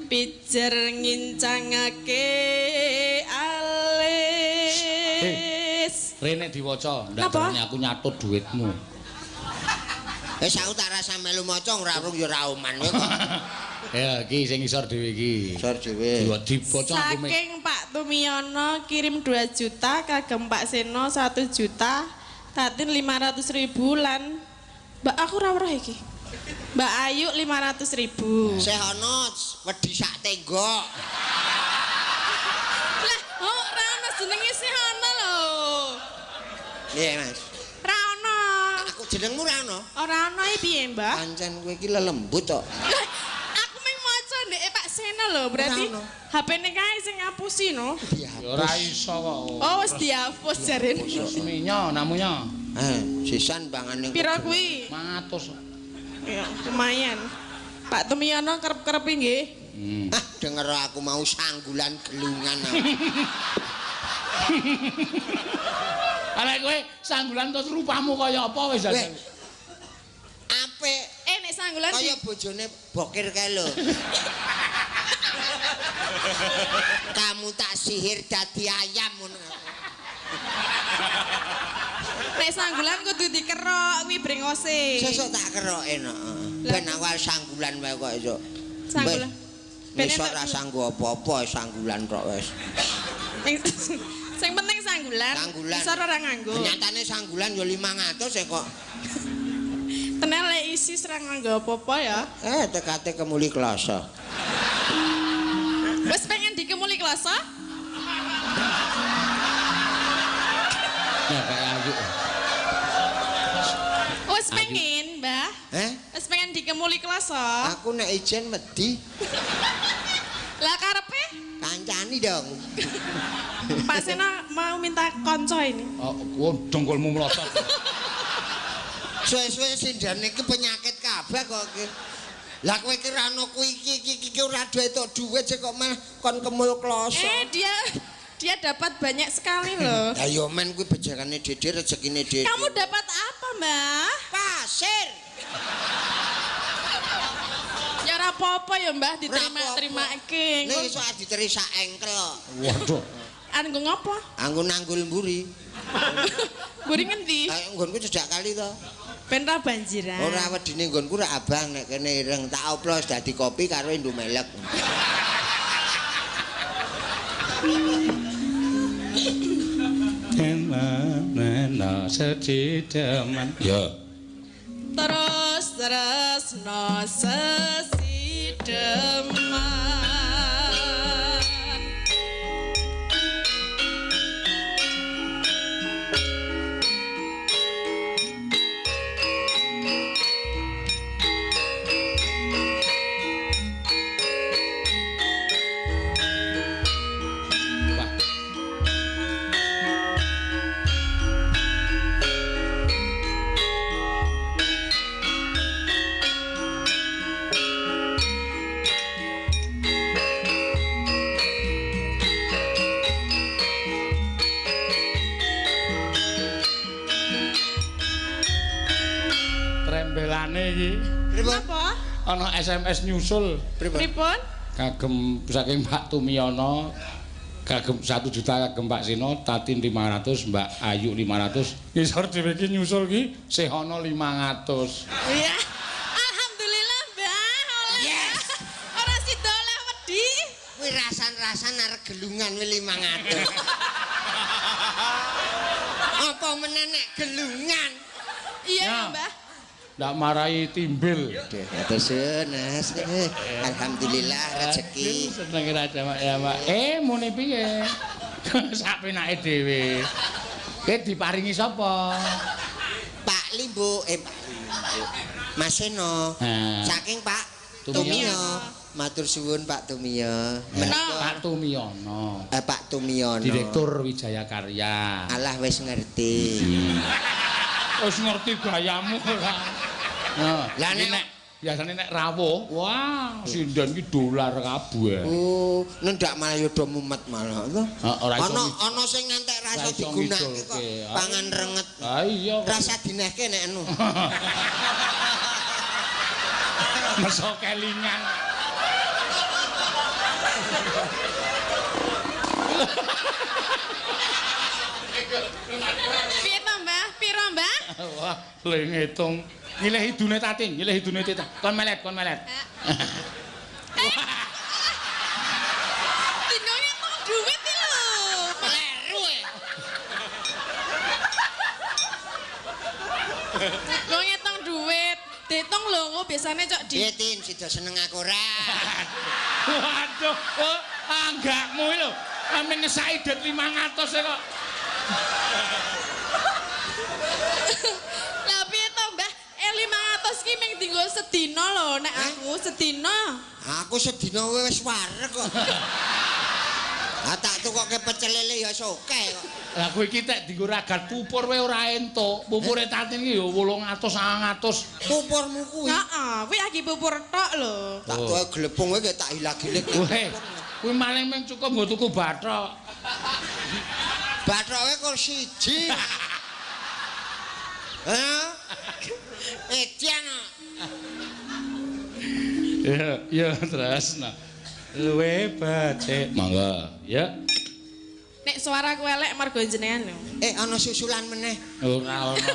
pijer ngincangake alis. Rene diwaca, ndak terane aku nyatut duitmu. Aku tak rasa melu maca ora rung ya ora oman kowe kok. Ya iki sing isor dhewe iki. Isor dhewe. Dibaca aku Saking Pak Tumiono kirim 2 juta kagem Pak Seno 1 juta. Tatin 500.000 lan Mbak aku ora weruh iki. Mbak Ayu 500.000. Sehono wedi sak tenggok. Lah, oh ora ono jenenge Sehono lho. Iya, Mas. Ora ono. Aku jenengmu ora ono. Ora ono iki piye, Mbak? Pancen kowe iki lelembut kok. Aku mung maca ndek Pak Seno lho, berarti HP-ne kae sing ngapusi no. ya ora iso kok. Oh, wis dihapus jarene. Resminya namanya. Sisan bangane. Piro kuwi? 100. Ya, lumayan. Pak Tumiono kerep-kerep nggih. Denger aku mau sanggulan gelungan. Arek kowe sanggulan terus rupamu kaya apa wis jane? Apik. Nek sanggulan kaya bojone bokir kae lho. Kamu tak sihir dadi ayam ngono. Nek sanggulan kudu dikerok kuwi brengose. Sesuk tak keroke no. Ben awal sanggulan wae kok esuk. Sanggulan. Wis ora sanggo apa-apa sanggulan tok wis. Sing penting sanggulan. Isor ora nganggo. Nyatane sanggulan yo 500 kok. Tenan lek isi ora nganggo apa-apa ya. Tekate kemuli kloso. Wis pengen dikemuli kloso? Ya kayak Ayu. Wis pengen, Mbah. Wis pengen dikemuli kloso. Aku nek ijen wedi. Lah karepe? Kancani dong. Pak Seno mau minta konco ini. Oh, dongkolmu mlosot. Suwe-suwe sindane iki penyakit kabeh kok iki. Lah kowe ki ra ono kuwi iki ora duit sik kok mah kon kemul kloso. Dia dapat banyak sekali loh. Lah yo men kuwi bejarane Dede rezekine Dede. Kamu dapat apa, Mbah? Pasir. Ya ora apa-apa ya, Mbah, diterima-terimake. Nek iso diteri sak engkel kok. Waduh. Anggo ngopo? Anggo nanggul mburi. Mburi ngendi? Nggonku cedhak kali to. Ben ra banjiran. Ora wedine nggonku ra abang nek kene ireng tak oplos dadi kopi karo Indomelek. Nena secideman. Ya. Terus no sesideman. Iki Napa? Ana SMS nyusul. Pripun? Kagem saking Pak Tumiono kagem 1 juta kagem Pak Seno, Tatin 500, Mbak Ayu 500. Isor dhewe iki nyusul ki Sehono 500. Iya. Alhamdulillah, Mbah. Yes. Ora sida oleh wedi. Kuwi rasan-rasan arek gelungan kuwi 500. Apa menenek gelungan? Iya, Mbah. Ndak marahi timbil. Mas. Alhamdulillah rezeki. Seneng raja Mak ya, Mak. Muni piye? Sak penake dhewe. Diparingi sapa? Pak Limbo, Mas Seno. Saking Pak Tumio. Matur suwun Pak Tumio. Pak Tumiono. Pak Tumiono. Direktur Wijaya Karya. Alah wis ngerti. Wis ngerti gayamu lah. Nah, lah nek biasane nek rawuh, wah, sindan iki dolar kabeh. Oh, nendak malah yo do mumet malah. Ora iso. Ana sing ngantek rasa digunakake kok. Pangan renget. Ha iya. Rasa dinehke nek anu. Meso kelingan. Piye to, Mbah? Piro, Mbah? Wah, le ngitung. Nyilih hidune tating, nyilih hidune tita. Kon melet, kon melet. Dino ngitung duit iki lho. Kleru e. Lo ngitung duit. Diitung lho, kok biasane cok di. Piye Tin, sida seneng aku ora? Waduh, oh, anggakmu iki lho. Amin ngesaki duit 500 e kok. Lah piye to, Mbah? 500 ki ming dienggo sedina lho, nek aku sedina. Aku sedina wis wareg kok. Ah tak tukoke pecel lele ya soke kok. Lah kowe iki tek dienggo ragat pupur wae ora entuk. Pupure tatin iki ya 800 900. Pupurmu kuwi. Heeh, kuwi lagi pupur tok lho. Tak tuwa glepung kowe tak hilag-hilig. Weh, kuwi maling mung cukup nggo tuku bathok. Bathoke kok siji. Hah? Etian. Ya tresna. Luwe batik. Monggo, ya. Nek suaraku elek mergo jenengan lho. Ana susulan meneh. Ora ono.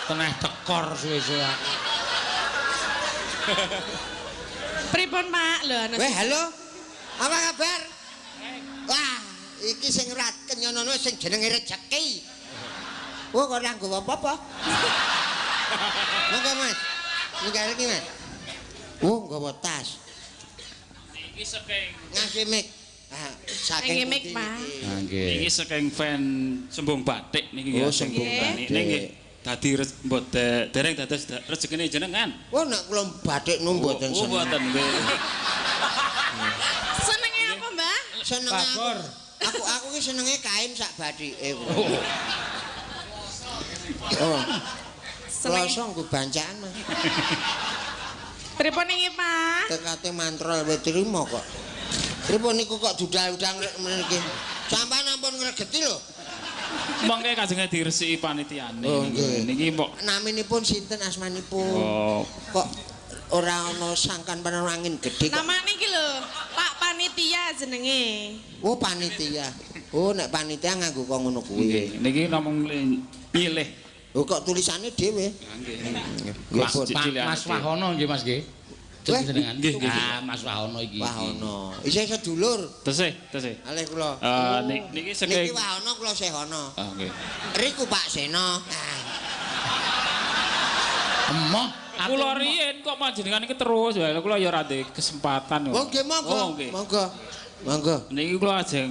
Teneh tekor suwe-suwe aku. Pripun, Pak? Lho ana. Weh, halo. Apa kabar? Wah, iki sing rat kenyonono sing jenenge rejeki. Oh, kok ora nggowo apa-apa? Monggo, Mas. Ninggal iki, Mas. Oh, nggowo tas. Iki saking Ngasih mic. Ah, Nggih, Mik, pundi Pak. niki? Nggih. iki saking fan Sembung Batik niki Oh, ya. Sembung Batik. Batik. Niki dadi dereng dados rezekine jenengan. Oh, nek kula batik nu mboten Oh, seneng. mboten nggih. Senenge apa, Mbah? Seneng aku ki senenge kain sak bathike. Oh. Senenge. Kloso nggo bancaan, Mas. Pripun iki, Pak? Tekate mantrol wis trimo kok. Pripun niku kok dudal-udang mriki. Sampeyan ampun ngregeti lho. Mongke kajenge diresiki panitiane. Oh, nggih. Niki mbok Naminipun sinten asmanipun? oh, Kok ora ana sangkan penerangin gedhe kok. Namane iki lho, Pak Panitia jenenge. Oh, panitia. Oh, nek panitia nganggo kok ngono kuwi. nggih. Niki namung milih. Oh, kok tulisane dhewe. Nggih. Nggih, Mas, pun. Mas Wahono nggih, Mas nggih. Weh, Jenengan. nggih, nggih. Ah, Mas Wahono iki. Wahono. Isih sedulur. Tesih. Alih kula. Niki Niki saking Wahono kula Sehono. Ah, nggih. Riku Pak Seno. Emoh, aku Kula riyen kok panjenengan iki terus wae kula ya ora ndek kesempatan. Oh, nggih monggo. Oh, nggih. Monggo. Monggo. Niki kula ajeng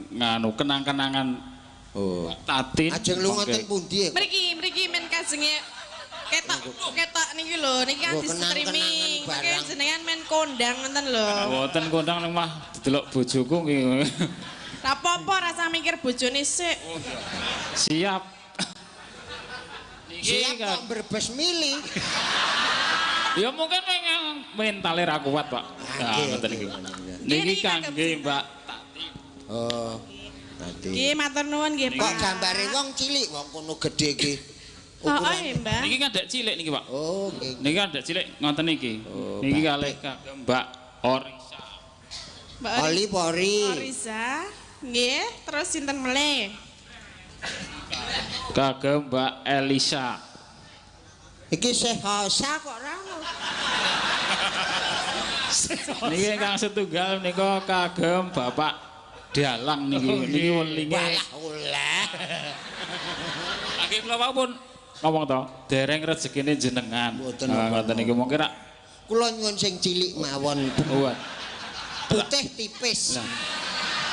nganu kenang-kenangan Oh. tatin. Ajeng lunga Mongke. teng pundi? Mriki men kajenge ketok niki lho, niki kan Oh, di kenang-kenangan streaming. Mangke barang. jenengan men kondang ngoten lho. Mboten kondang ning mah delok bojoku nggih. Lah apa rasa mikir bojone sik. Siap. Siap kan. kok berbes mili. Ya mungkin pengen mentale ra kuat, Pak. Nah, Nggih, ngoten iki. nggih. Niki Niki kangge Mbak. Oh. Nanti. Nggih matur nuwun nggih, Kok Pak. gambare wong cilik wong kono gedhe iki. Oh, Mbah. Niki kan dek cilik niki, Pak. Oh, nggih. Niki kan dek cilik ngoten niki. Oh, Niki Batik. kalih kangge Mbak Orisa. Mbak Oli Pori. Riza. Nggih, terus sinten meleh? Kagem Mbak Elisa. Iki sehosa kok ora ono. Niki kang setunggal nika kagem Bapak Dalang niki. Niki welinge. Walah oleh. Lagi kula pun ngomong to, dereng rezekine jenengan. Mboten Nah, apa-apa. ngoten niki mungkin rak Kula nyuwun sing cilik mawon. kuat. Putih tipis. Lah.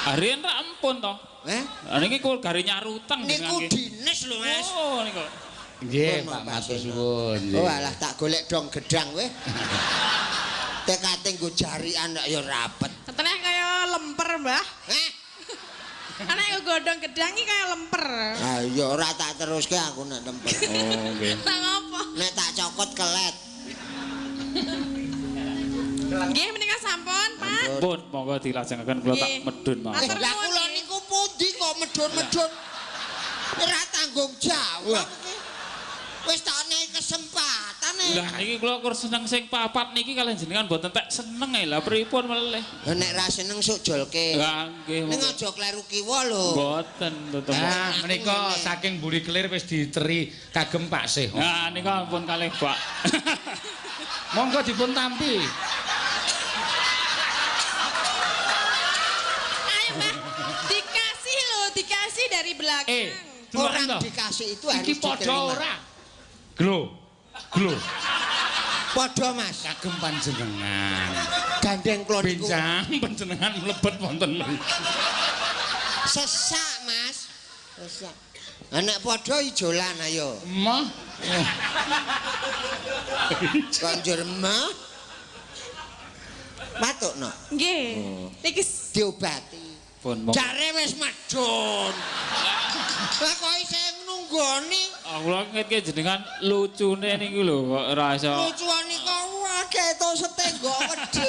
Harian rak ampun to. Niki kula gari nyarutang Niku nggih. dinis lho, Mas. Oh niku. nggih, Pun, Pak Pak matur Seno. suwun. Oh alah tak golek dong gedang weh. Tekate nggo jarikan kok ya rapet. Katanya kaya lemper, Mbah. Heh. Anak yang godong gedang iki kaya lemper. Ah ya ora tak teruske aku nek temper. Oh nggih. Tak ngopo? Nek tak cokot kelet. Nggih menika sampun, Pak. Pun monggo dilajengaken kula tak Nggih. medun mawon. Matur Lah kula niku pundi kok medun-medun. Ora tanggung jawab iki. Wis tak nehi kesempatan Lah iki kula kur seneng sing papat niki kalian jenengan mboten tak seneng ae lah pripun meleh. Nek ra seneng sok jolke. Lah nggih. Ning aja kleru kiwa lho. Mboten tutup. Nah, menika saking mburi kelir wis diteri kagem Pak Sih. Nah nika pun kalih Pak. Monggo dipun tampi. Ayo Mbak, dikasih loh, dikasih dari belakang. Orang dikasih itu harus iki padha diterima. ora. Glo. Glo. Padha Mas. Kagem panjenengan. Gandeng kula niku. Benjang panjenengan mlebet wonten mriki. Sesak Mas. Sesak. Anak padha ijolan ayo. Mah. Konjur mah. Matukno. Nggih. Niki Diobati. Pun monggo. Jare wis medun. Lah kok isih nunggoni. Kula ngerti jenengan lucune niki lho kok ora iso. Lucuan niku akeh to setenggok wedi.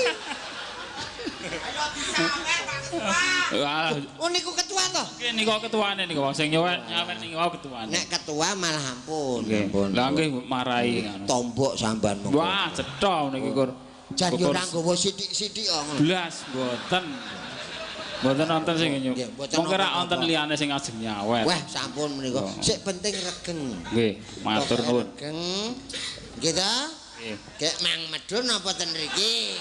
Wah, Oh niku ketua to? nggih nika ketuane niku wong sing nyawet niku ketuane. Nek ketua malah ampun. Nggih. Lah nggih marahi ngono. Tombok samban monggo. Wah, cetha niki kur. Jan yo ora nggawa sithik-sithik kok ngono. Blas mboten. Mboten nonton sing nyuk. Nggih, mboten Monggo ra nonton wonten apa. liyane sing ajeng nyawet. Wah, sampun menika. Sik penting regeng. Nggih, matur nuwun. Regeng. Nggih ta? Nggih. Kek mang medun apa ten mriki?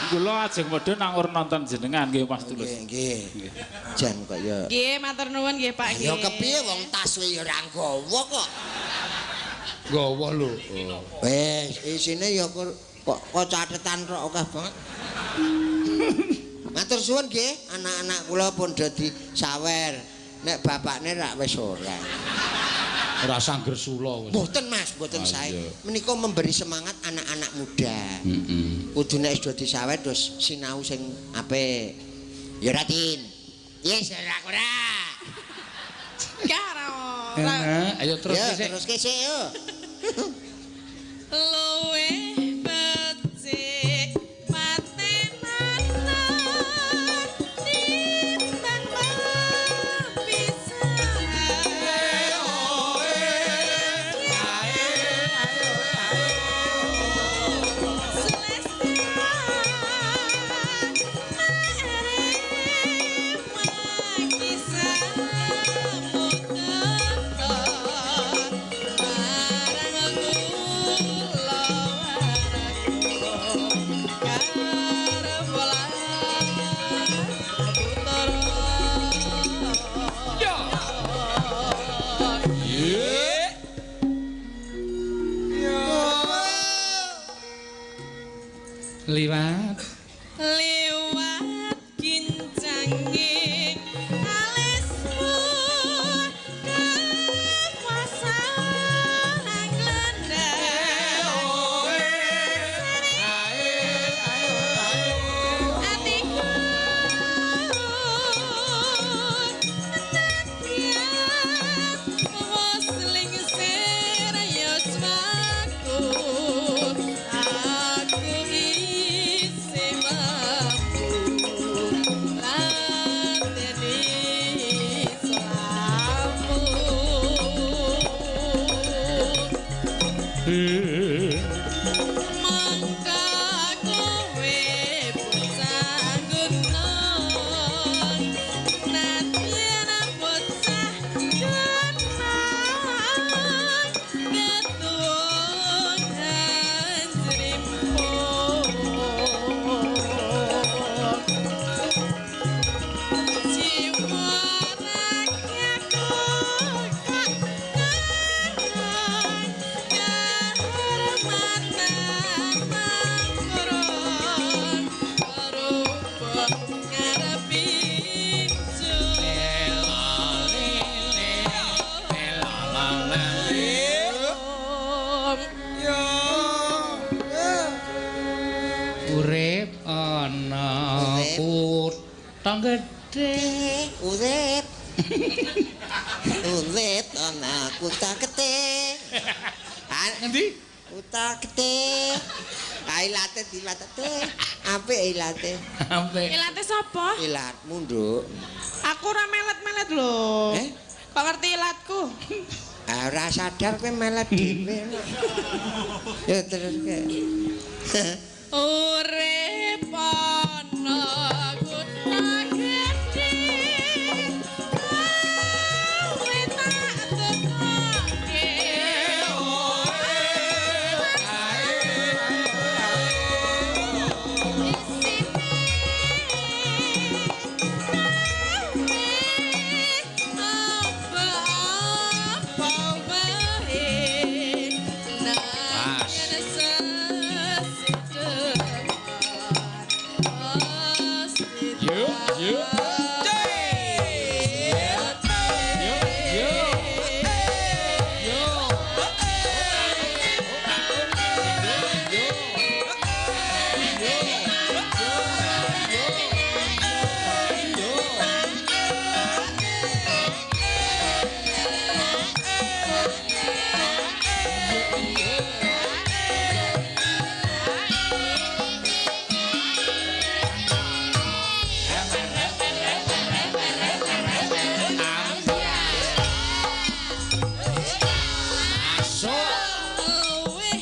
Kula ajeng medhun anggur nonton jenengan nggih Mas Tulus. Nggih, nggih. Jan kok ya. nggih matur nuwun nggih Pak nggih. Ya kepiye wong tas ya ora nggawa kok. Gawa lho. Wes, isine ya kok catetan tok akeh banget. Matur suwun nggih, anak-anak kula pun dadi sawer. Nek bapakne rak wis ora. Ora sangger sula wis. Mboten Mas, mboten Ah, sae. iya. Menika memberi semangat anak-anak muda. Heeh. Kudu nek wis dadi sawer terus sinau sing apik. Ya Ratin. Yes, ora. Karo. Ayo terus Ya, sik. terus sik yo. Luwe becik patenan timbang Liwat. Lewat kincanging alismu kekuasaan glendang atiku nantian wos lingsir ya cemaku aku isi mampu lateni selamu mangka kowe bocah gunung nadyan bocah gunung ketuwung anjrimpo jiwa ragaku kehormatan mangkurung rupa ngarepin Urip ana Urip. kutha gedhe. Urip. Urip ana kutha gede. Ngendi? Kutha gede. Ilate dilate. Apik ilate. Ampe. Ilate sapa? Ilatmu, Nduk. Aku ora melet-melet lho. Eh? Kok ngerti ilatku? Ora sadar kowe malah dhewe. Ya terus ke. Urip ana kutha gedhe kowe tak tekoke urip ana kutha gedhe kowe tak tekoke masa kowe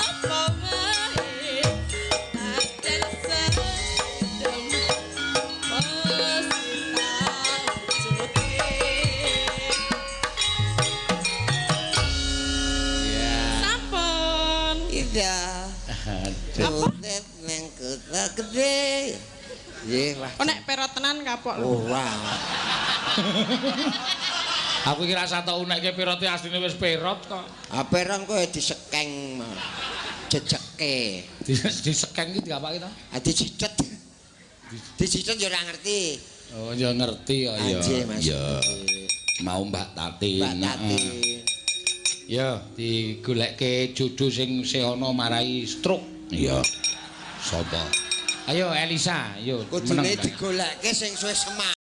apa wae aten sedem pas Iya. Urip nang kutha gedhe. Nggih, wah. Oh nek perot tenan kapok lho. Oh, wah. Aku kira tau nekke pirote asline wis perot kok. Perong kowe disekeng jejeke. Disekeng iki diapake to? Dicicet. Dicicet yo ora ngerti. Oh, ya ngerti kok ya. Anjir, Mas. Ya. Mau Mbak Tatin. Mbak Tatin. Ya, digolekke jodoh sing sehono marai stroke. Iya. Sapa? Ayo Elisa, yo Kudune digolekke sing suwe semak.